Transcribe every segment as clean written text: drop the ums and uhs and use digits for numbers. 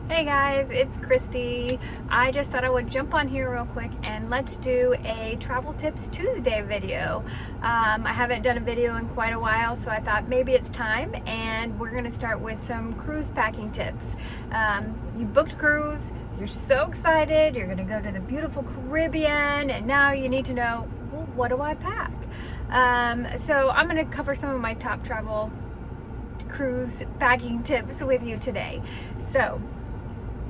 Hey guys, it's Christy. I just thought I would jump on here real quick and let's do a Travel Tips Tuesday video. I haven't done a video in quite a while, so I thought maybe it's time, and we're gonna start with some cruise packing tips. You booked a cruise, you're so excited, you're gonna go to the beautiful Caribbean, and now you need to know, well, what do I pack? So I'm gonna cover some of my top travel cruise packing tips with you today. So,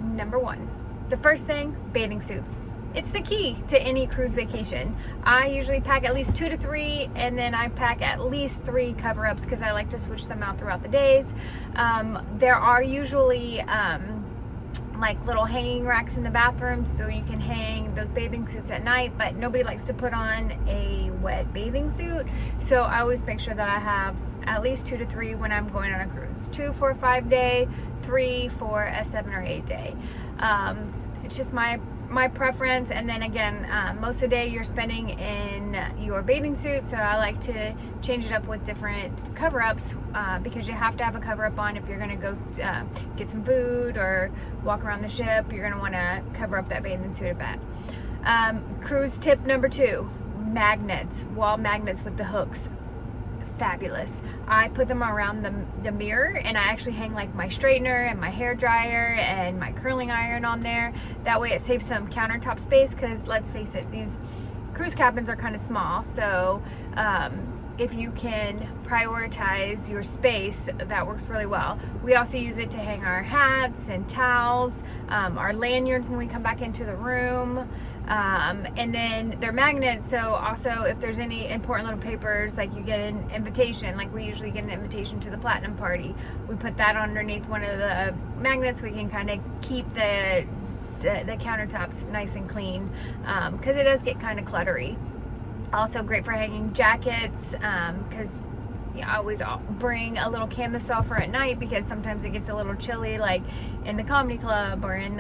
number one, the first thing, bathing suits. It's the key to any cruise vacation. I usually pack at least 2 to 3, and then I pack at least 3 cover-ups because I like to switch them out throughout the days. There are usually like little hanging racks in the bathroom, so you can hang those bathing suits at night, but nobody likes to put on a wet bathing suit, so I always make sure that I have at least 2 to 3 when I'm going on a cruise. 2 for a 5-day, 3 for a 7 or 8 day. It's just my preference. And then again, most of the day you're spending in your bathing suit, so I like to change it up with different cover-ups because you have to have a cover-up on if you're going to go get some food or walk around the ship. You're going to want to cover up that bathing suit a bit. Cruise tip number 2, magnets, wall magnets with the hooks. Fabulous. I put them around the mirror, and I actually hang like my straightener and my hair dryer and my curling iron on there. That way it saves some countertop space, because let's face it, these cruise cabins are kind of small, so if you can prioritize your space, that works really well. We also use it to hang our hats and towels, our lanyards when we come back into the room. And then they're magnets, so also if there's any important little papers, like you get an invitation, like we usually get an invitation to the platinum party, we put that underneath one of the magnets. We can kind of keep the countertops nice and clean, because it does get kind of cluttery. Also great for hanging jackets, because I always bring a little canvas off for at night, because sometimes it gets a little chilly, like in the comedy club or in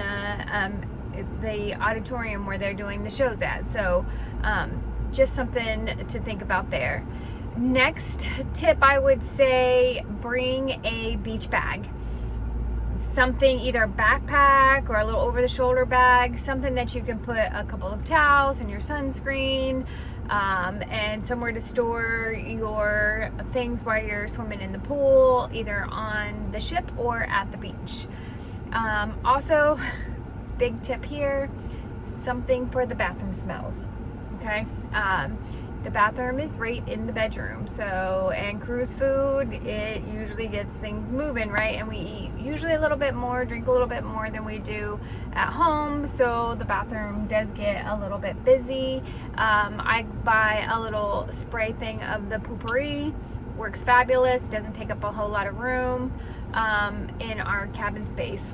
the auditorium where they're doing the shows at. So just something to think about there. Next tip, I would say bring a beach bag. Something, either a backpack or a little over the shoulder bag, something that you can put a couple of towels and your sunscreen, and somewhere to store your things while you're swimming in the pool, either on the ship or at the beach. Also, big tip here, something for the bathroom smells. Okay, the bathroom is right in the bedroom, so, and cruise food, it usually gets things moving, right? And we eat usually a little bit more, drink a little bit more than we do at home, so the bathroom does get a little bit busy. I buy a little spray thing of the Poo-Pourri. Works fabulous, doesn't take up a whole lot of room in our cabin space.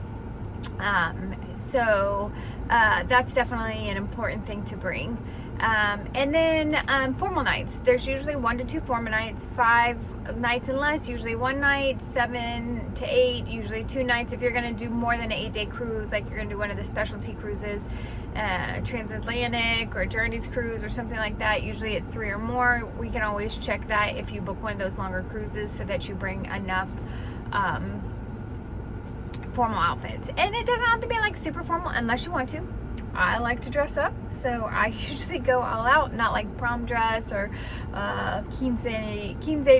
So that's definitely an important thing to bring. And then formal nights. There's usually 1 to 2 formal nights, 5 nights and less, usually 1 night, 7 to 8, usually 2 nights. If you're going to do more than an 8-day cruise, like you're going to do one of the specialty cruises, transatlantic or Journeys cruise or something like that, usually it's 3 or more. We can always check that if you book one of those longer cruises, so that you bring enough formal outfits. And it doesn't have to be like super formal unless you want to. I like to dress up, so I usually go all out, not like prom dress or quince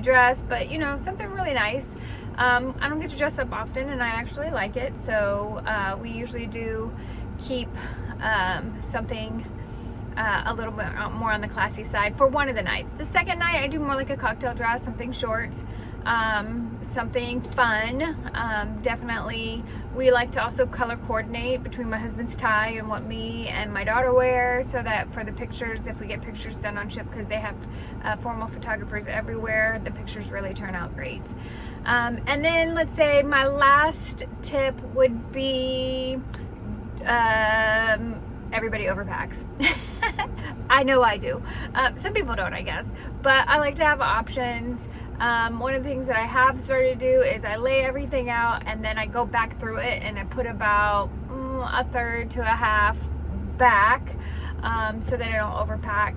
dress, but you know, something really nice. I don't get to dress up often, and I actually like it, so we usually do keep something a little bit more on the classy side for one of the nights. The second night I do more like a cocktail dress, something short, something fun. Definitely we like to also color coordinate between my husband's tie and what me and my daughter wear, so that for the pictures, if we get pictures done on ship, because they have formal photographers everywhere, the pictures really turn out great. And then let's say my last tip would be everybody overpacks. I know I do. Some people don't, I guess, but I like to have options. One of the things that I have started to do is I lay everything out, and then I go back through it, and I put about a third to a half back. so that I don't overpack.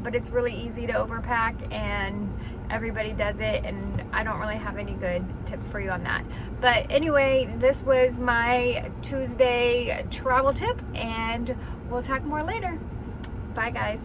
But it's really easy to overpack, and everybody does it, and I don't really have any good tips for you on that. But anyway, this was my Tuesday travel tip, and we'll talk more later. Bye guys.